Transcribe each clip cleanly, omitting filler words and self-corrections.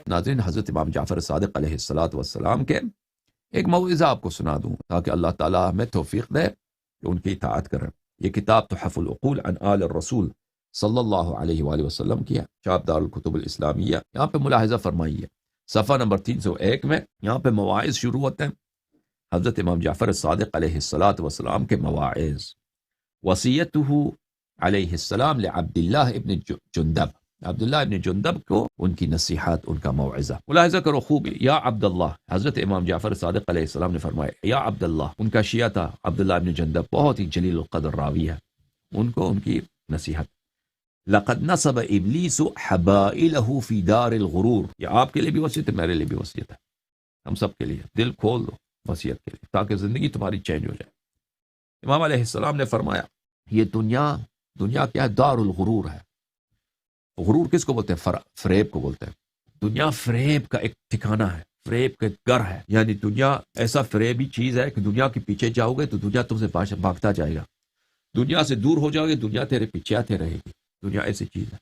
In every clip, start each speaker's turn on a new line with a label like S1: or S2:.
S1: ناظرین، حضرت امام جعفر صادق علیہ السلام کے ایک موعظہ آپ کو سنا دوں تاکہ اللہ تعالیٰ ہمیں توفیق دے کہ ان کی اطاعت کریں۔ یہ کتاب تحف العقول عن آل الرسول صلی اللہ علیہ وآلہ وسلم کی ہے، چاپ دار الکتب الاسلامیہ۔ یہاں پہ ملاحظہ فرمائیے، صفحہ نمبر 301 میں یہاں پہ مواعظ شروع ہوتے ہیں، حضرت امام جعفر صادق علیہ السلام کے مواعظ۔ وصیتہ علیہ السلام لعبداللہ ابن جندب، عبداللہ ابن جندب کو ان کی نصیحت، ان کا موعظہ۔ ملاحظہ کرو خوب، یا عبداللہ، حضرت امام جعفر صادق علیہ السلام نے فرمایا یا عبداللہ، ان کا شیعہ تھا عبداللہ ابن جندب، بہت ہی جلیل القدر راوی ہے، ان کو ان کی نصیحت۔ لقد نصب ابلیس حبائلہ فی دار الغرور، یہ آپ کے لیے بھی وصیت ہے، میرے لیے بھی وصیت ہے، ہم سب کے لیے۔ دل کھول دو وصیت کے لیے تاکہ زندگی تمہاری چینج ہو جائے۔ امام علیہ السلام نے فرمایا یہ دنیا کیا ہے؟ دار الغرور ہے۔ غرور کس کو بولتے ہیں؟ فریب کو بولتے ہیں۔ دنیا فریب کا ایک ٹھکانہ ہے، فریب کا ایک گھر ہے، یعنی دنیا ایسا فریبی چیز ہے کہ دنیا کے پیچھے جاؤ گے تو دنیا تم سے بھاگتا جائے گا، دنیا سے دور ہو جاؤ گے دنیا تیرے پیچھے آتے رہے گی۔ دنیا ایسی چیز ہے،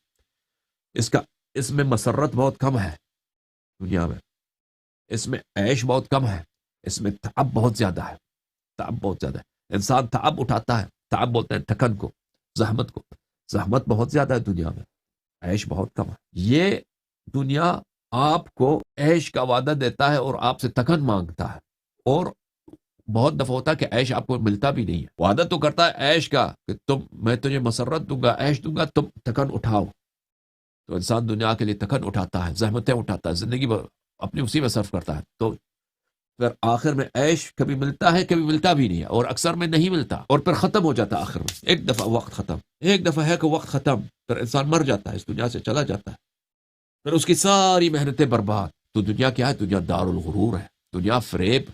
S1: اس میں مسرت بہت کم ہے، دنیا میں اس میں عیش بہت کم ہے، اس میں تعب بہت زیادہ ہے، تعب بہت زیادہ ہے۔ انسان تعب اٹھاتا ہے، تعب بولتے ہیں تھکن کو، زحمت کو، زحمت بہت زیادہ ہے دنیا میں، عیش بہت کم ہے۔ یہ دنیا آپ کو عیش کا وعدہ دیتا ہے اور آپ سے تکن مانگتا ہے، اور بہت دفعہ ہوتا ہے کہ عیش آپ کو ملتا بھی نہیں ہے۔ وعدہ تو کرتا ہے عیش کا کہ میں تجھے مسرت دوں گا، عیش دوں گا، تم تکن اٹھاؤ۔ تو انسان دنیا کے لیے تکن اٹھاتا ہے، زحمتیں اٹھاتا ہے، زندگی اپنی اسی میں صرف کرتا ہے، تو پھر آخر میں عیش کبھی ملتا ہے کبھی ملتا بھی نہیں ہے، اور اکثر میں نہیں ملتا، اور پھر ختم ہو جاتا ہے آخر میں۔ ایک دفعہ وقت ختم، ایک دفعہ ہے کہ وقت ختم، پھر انسان مر جاتا ہے، اس دنیا سے چلا جاتا ہے، پھر اس کی ساری محنتیں برباد۔ تو دنیا کیا ہے؟ دنیا دار الغرور ہے، دنیا فریب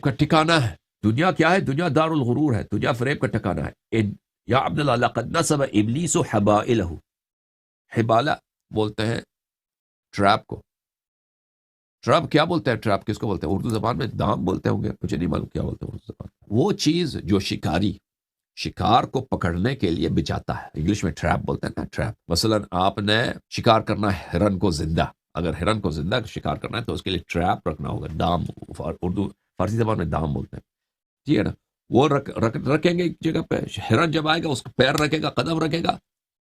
S1: کا ٹھکانہ ہے۔ دنیا کیا ہے؟ دنیا دار الغرور ہے، دنیا فریب کا ٹھکانہ ہے۔ یا عبداللہ لقد نصب ابلیس حبائلہ، حبالہ بولتے ہیں ٹریپ کو۔ ٹرپ کیا بولتے ہیں؟ ٹرپ کس کو بولتے ہیں؟ اردو زبان میں دام بولتے ہوں گے، مجھے نہیں معلوم کیا بولتے ہیں اردو زبان میں۔ وہ چیز جو شکار کو پکڑنے کے لیے بچاتا ہے، انگلش میں ٹریپ بولتے ہیں نا، ٹریپ۔ مثلا آپ نے شکار کرنا ہے ہرن کو زندہ، اگر ہرن کو زندہ شکار کرنا ہے تو اس کے لیے ٹریپ رکھنا ہوگا، دام، اردو فارسی زبان میں دام بولتے ہیں، ٹھیک ہے نا؟ وہ رکھیں گے ایک جگہ پہ، ہرن جب آئے گا اس کو پیر رکھے گا، قدم رکھے گا،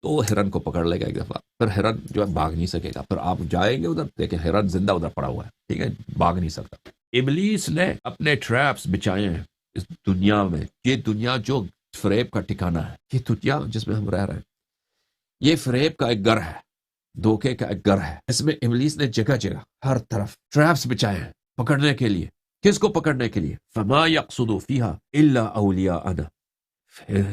S1: تو وہ ہرن کو پکڑ لے گا ایک دفعہ، پھر ہرن جو ہے بھاگ نہیں سکے گا، پھر آپ جائیں گے ادھر دیکھیں ہرن زندہ ادھر پڑا ہوا ہے، ٹھیک ہے، بھاگ نہیں سکتا۔ ابلیس نے اپنے ٹریپس بچائے ہیں اس دنیا میں، یہ دنیا جو فریب کا ٹھکانہ ہے، یہ دنیا جس میں ہم رہ رہے ہیں، یہ فریب کا ایک گھر ہے، دھوکے کا ایک گھر ہے۔ اس میں ابلیس نے جگہ جگہ ہر طرف ٹریپس بچائے ہیں پکڑنے کے لیے۔ کس کو پکڑنے کے لیے؟ فما یقصد فیہا الا اولیاءنا،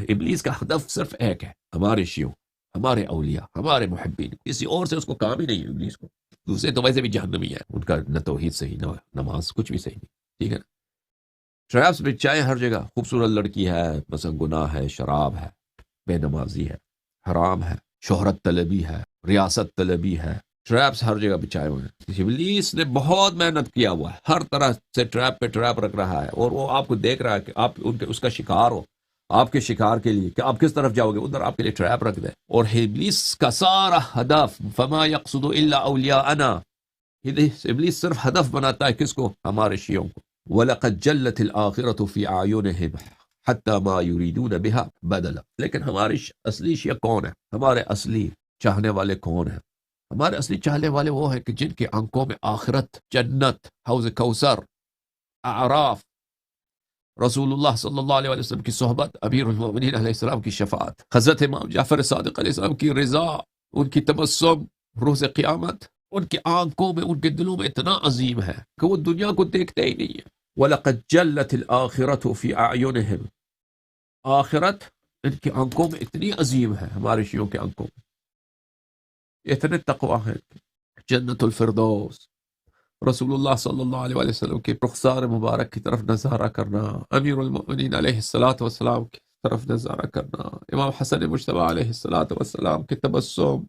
S1: ابلیس کا ہدف صرف ایک ہے، ہمارے شیعوں، ہمارے اولیاء، ہمارے محبین، کسی اور سے اس کو کام ہی نہیں ہے ابلیس کو۔ دوسرے تو ویسے بھی جہنمی ہے، ان کا نہ توحید صحیح، نہ نماز، کچھ بھی صحیح نہیں، ٹھیک ہے نا؟ ٹریپس بچائے ہر جگہ، خوبصورت لڑکی ہے، مثلا گناہ ہے، شراب ہے، بے نمازی ہے، حرام ہے، شہرت طلبی ہے، ریاست طلبی ہے، ٹریپس ہر جگہ بچائے ہوئے ہیں۔ ابلیس نے بہت محنت کیا ہوا ہے، ہر طرح سے ٹریپ پہ ٹریپ رکھ رہا ہے، اور وہ آپ کو دیکھ رہا ہے کہ آپ اس کا شکار ہو، آپ کے شکار کے لیے کہ آپ کس طرف جاؤ گے، ادھر آپ کے لیے ٹریپ رکھ دے۔ اور ابلیس کا سارا ہدف فما یقصد الا اولیاءنا، ابلیس صرف ہدف بناتا ہے کس کو؟ ہمارے شیعوں کو۔ وَلَقَدْ جَلَّتِ الْآخِرَةُ فِي أَعْيُنِهِمْ حَتَّى مَا يُرِيدُونَ بِهَا بَدَلًا، لیکن ہمارے اصلی شیعہ کون ہے؟ ہمارے اصلی چاہنے والے کون ہیں؟ ہمارے اصلی چاہنے والے وہ ہیں کہ جن کے آنکھوں میں آخرت، جنت، حوض کوثر، اعراف، رسول اللہ صلی اللہ علیہ وسلم کی صحبت، امیر المومنین علیہ السلام کی شفاعت، حضرت امام جعفر صادق علیہ السلام کی رضا، ان کی تبسم روز قیامت، ان کی آنکھوں میں، ان کے دلوں میں اتنا عظیم ہے کہ وہ دنیا کو دیکھتے ہی نہیں ہے۔ وَلَقَدْ جَلَّتِ الْآخِرَةُ فِي أَعْيُنِهِمْ، آخرت ان کی آنکھوں میں اتنی عظیم ہے، ہمارے شیعوں کے آنکھوں میں اتنے تقویٰ ہیں۔ جنت الفردوس، رسول اللہ صلی اللہ علیہ وسلم کے رخسار مبارک کی طرف نظارہ کرنا، امیر المؤمنین علیہ السلام کی طرف نظارہ کرنا، امام حسن مجتبی علیہ السلام کے تبسم،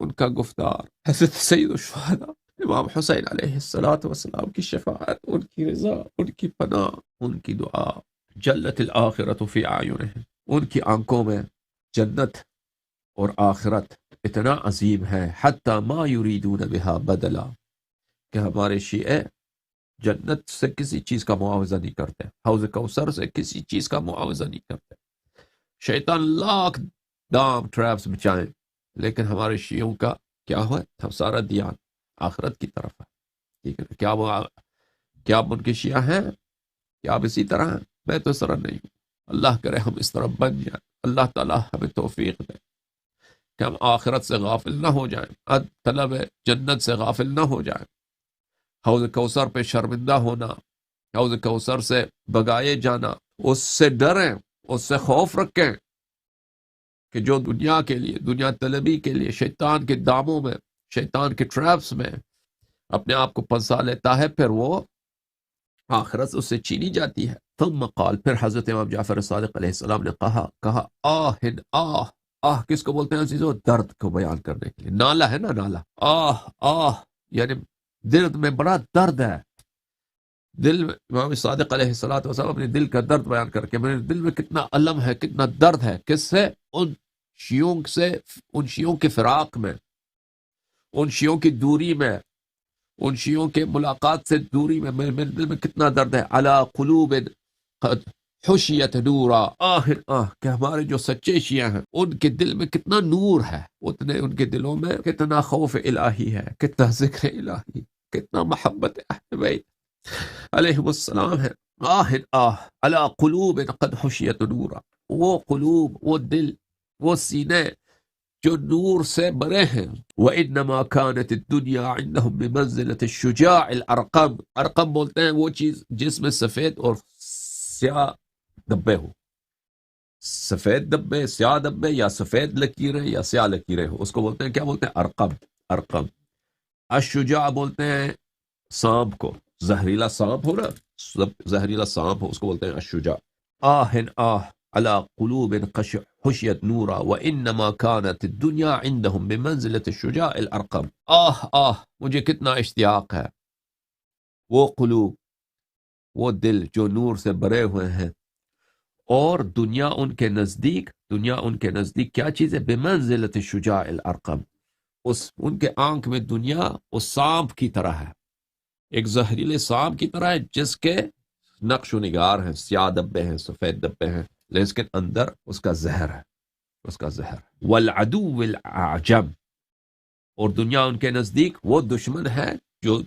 S1: ان کا گفتار، حضرت سید الشہداء امام حسین علیہ السلام کی شفاعت، ان کی رضا، ان کی پناہ، ان کی دعا۔ جلت الآخرۃ فی اعینہم، ان کی آنکھوں میں جنت اور آخرت اتنا عظیم ہے، حتی ما یریدون بها بدلا، کہ ہمارے شیعہ جنت سے کسی چیز کا معاوضہ نہیں کرتے، حوض کوثر سے کسی چیز کا معاوضہ نہیں کرتے۔ شیطان لاکھ دام ٹریپس بچائیں، لیکن ہمارے شیعوں کا کیا ہوا ہے؟ سارا دھیان آخرت کی طرف ہے، ٹھیک ہے؟ کیا آپ ان کے شیعہ ہیں؟ کیا آپ اسی طرح ہیں؟ میں تو اس طرح نہیں ہوں۔ اللہ کرے ہم اس طرح بن جائیں، اللہ تعالیٰ ہمیں توفیق دے کہ ہم آخرت سے غافل نہ ہو جائیں، طلب جنت سے غافل نہ ہو جائیں، حوض کوثر پہ شرمندہ ہونا، حوض کوثر سے بگائے جانا، اس سے ڈریں، اس سے خوف رکھیں کہ جو دنیا کے لیے، دنیا طلبی کے لیے شیطان کے داموں میں، شیطان کے ٹریپس میں اپنے آپ کو پھنسا لیتا ہے، پھر وہ آخرت اس سے چینی جاتی ہے۔ ثم قال، پھر حضرت امام جعفر صادق علیہ السلام نے کہا آہن آہ، آہ کس کو بولتے ہیں عزیزو؟ درد کو بیان کرنے کے لیے، نالا ہے نا، نالا، آہ آہ یعنی دل میں بڑا درد ہے، دل میں امام صادق علیہ السلام اپنے دل کا درد بیان کر کے، میرے دل میں کتنا الم ہے، کتنا درد ہے، کس سے؟ ان شیعوں سے، ان شیعوں کے فراق میں، ان شیعوں کی دوری میں، ان شیعوں کے ملاقات سے دوری میں، میرے دل میں کتنا درد ہے۔ علی قلوب قد حشیت نورا، آہ کہ ہمارے جو سچے شیعہ ہیں ان کے دل میں کتنا نور ہے، اتنے ان کے دلوں میں کتنا خوف الہی ہے، کتنا ذکر الہی، کتنا محبت اہل بیت علیہ السلام ہے۔ آہ علی قلوب قد حشیت نورا، وہ قلوب، وہ دل، وہ سینے جو نور سے بھرے ہیں۔ وَإِنَّمَا كَانَتِ الدُّنْيَا عِنْدَهُمْ بِمَنزِلَةِ الشُّجَاعِ الْأَرْقَمِ، ارقم بولتے ہیں وہ چیز جس میں سفید اور سیاہ دبے ہو، سفید دبے، سیاہ دبے، یا سفید لکیریں یا سیاہ لکیریں ہو، اس کو بولتے ہیں، کیا بولتے ہیں؟ ارقم، ارقم۔ الشجاع بولتے ہیں سانپ کو، زہریلا سانپ ہو نا، زہریلا سانپ ہو، اس کو بولتے ہیں الشجاع۔ آہن آہ علی قلوب حشیت نورا وانما كانت الدنيا عندهم بمنزلة الشجاع الارقم۔ آہ آہ مجھے کتنا اشتیاق ہے، وہ قلوب، وہ دل جو نور سے بھرے ہوئے ہیں، اور دنیا ان کے نزدیک، دنیا ان کے نزدیک کیا چیز ہے؟ بمنزلة الشجاع الارقم، ان کے آنکھ میں دنیا اس سانپ کی طرح ہے، ایک زہریلے سانپ کی طرح ہے جس کے نقش و نگار ہیں، سیاہ دبے ہیں، سفید دبے ہیں، لیکن اندر اس کا زہر ہے، اس کا زہر۔ والعدو الاعجم، اور دنیا ان کے نزدیک وہ دشمن ہے جو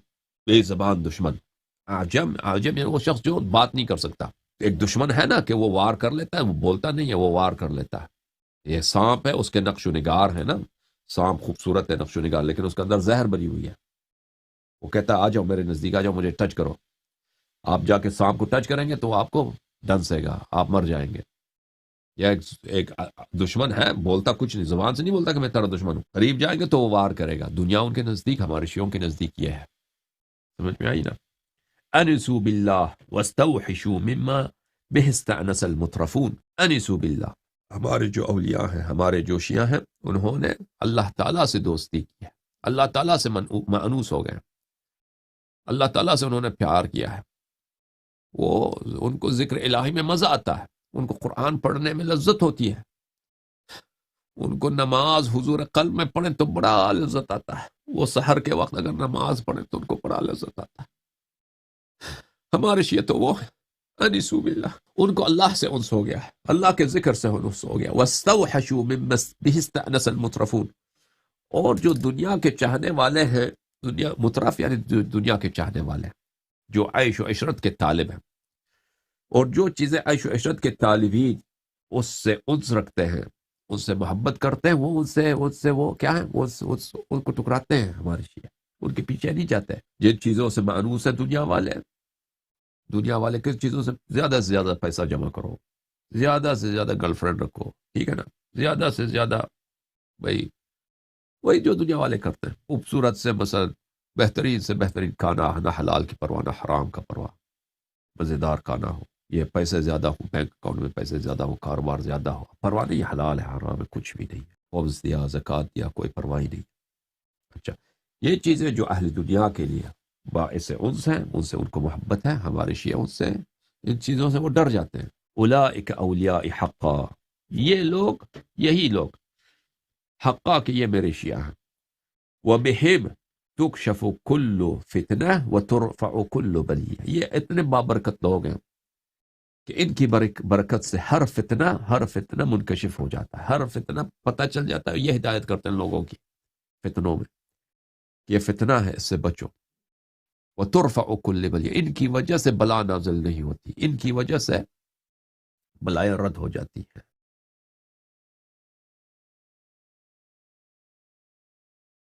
S1: بے زبان دشمن، اعجم، اعجم یعنی وہ شخص جو بات نہیں کر سکتا۔ ایک دشمن ہے نا کہ وہ وار کر لیتا ہے، وہ بولتا نہیں ہے، وہ وار کر لیتا ہے۔ یہ سانپ ہے، اس کے نقش و نگار ہے نا، سانپ خوبصورت ہے، نقش و نگار، لیکن اس کے اندر زہر بنی ہوئی ہے۔ وہ کہتا ہے آ جاؤ میرے نزدیک، آ جاؤ مجھے ٹچ کرو، آپ جا کے سانپ کو ٹچ کریں گے تو آپ کو ڈنسے گا، آپ مر جائیں گے۔ یا ایک دشمن ہے، بولتا کچھ نہیں، زبان سے نہیں بولتا کہ میں تیرا دشمن ہوں، قریب جائیں گے تو وہ وار کرے گا۔ دنیا ان کے نزدیک، ہمارے شیعوں کے نزدیک یہ ہے، سمجھ میں آئی نا؟ انسوا باللہ واستوحشوا مما به استأنس المترفون۔ انسوا باللہ، ہمارے جو اولیاء ہیں، ہمارے جو شیعہ ہیں، انہوں نے اللہ تعالیٰ سے دوستی کی ہے، اللہ تعالیٰ سے مانوس ہو گئے، اللہ تعالیٰ سے انہوں نے پیار کیا ہے، وہ ان کو ذکر الہی میں مزہ آتا ہے، ان کو قرآن پڑھنے میں لذت ہوتی ہے، ان کو نماز حضور قلب میں پڑھیں تو بڑا لذت آتا ہے، وہ سحر کے وقت اگر نماز پڑھیں تو ان کو بڑا لذت آتا ہے۔ ہمارے شیعہ تو وہ انسوا باللہ، ان کو اللہ سے انس ہو گیا ہے، اللہ کے ذکر سے انس ہو گیا۔ واستوحشوا مما به استأنس المترفون، اور جو دنیا کے چاہنے والے ہیں، دنیا مترف یعنی دنیا کے چاہنے والے ہیں، جو عیش و عشرت کے طالب ہیں، اور جو چیزیں عیش و عشرت کے طالبین اس سے انس رکھتے ہیں، ان سے محبت کرتے ہیں، وہ ان سے وہ کیا ہے، ان کو ٹکراتے ہیں۔ ہمارے شیعہ ان کے پیچھے نہیں جاتے، جن چیزوں سے مانوس ہے دنیا والے، دنیا والے کس چیزوں سے زیادہ پیسہ جمع کرو، زیادہ سے زیادہ گرل فرینڈ رکھو، ٹھیک ہے نا، زیادہ سے زیادہ، بھائی وہی جو دنیا والے کرتے ہیں، خوبصورت سے مثلا بہترین سے بہترین کھانا، نہ حلال کی پرواہ نہ حرام کا پرواہ، مزیدار کھانا ہو، یہ پیسے زیادہ ہو، بینک اکاؤنٹ میں پیسے زیادہ ہو، کاروبار زیادہ ہو، پرواہ نہیں، حلال ہے حرام ہے کچھ بھی نہیں ہے، قبض دیا، زکوٰۃ دیا، کوئی پرواہ نہیں۔ اچھا، یہ چیزیں جو اہل دنیا کے لیے باعث انس ہیں، ان سے ان کو محبت ہے، ہمارے شیعہ ان سے ان چیزوں سے وہ ڈر جاتے ہیں۔ اولئک اولیاء حقا، یہ لوگ، یہی لوگ حقا کہ یہ میرے شیعہ ہیں. وَبِهِمْ تُكْشَفُ كُلُّ فِتْنَةٍ وَتُرْفَعُ كُلُّ بَلِيَّةٍ. یہ اتنے بابرکت لوگ ہیں کہ ان کی برکت سے ہر فتنہ منکشف ہو جاتا ہے، ہر فتنہ پتہ چل جاتا ہے. یہ ہدایت کرتے ہیں لوگوں کی فتنوں میں، یہ فتنہ ہے، اس سے بچو. وَتُرْفَعُ كُلُّ بَلِيَّةٍ. ان کی وجہ سے بلا نازل نہیں ہوتی، ان کی وجہ سے بلائیں رد ہو جاتی ہے.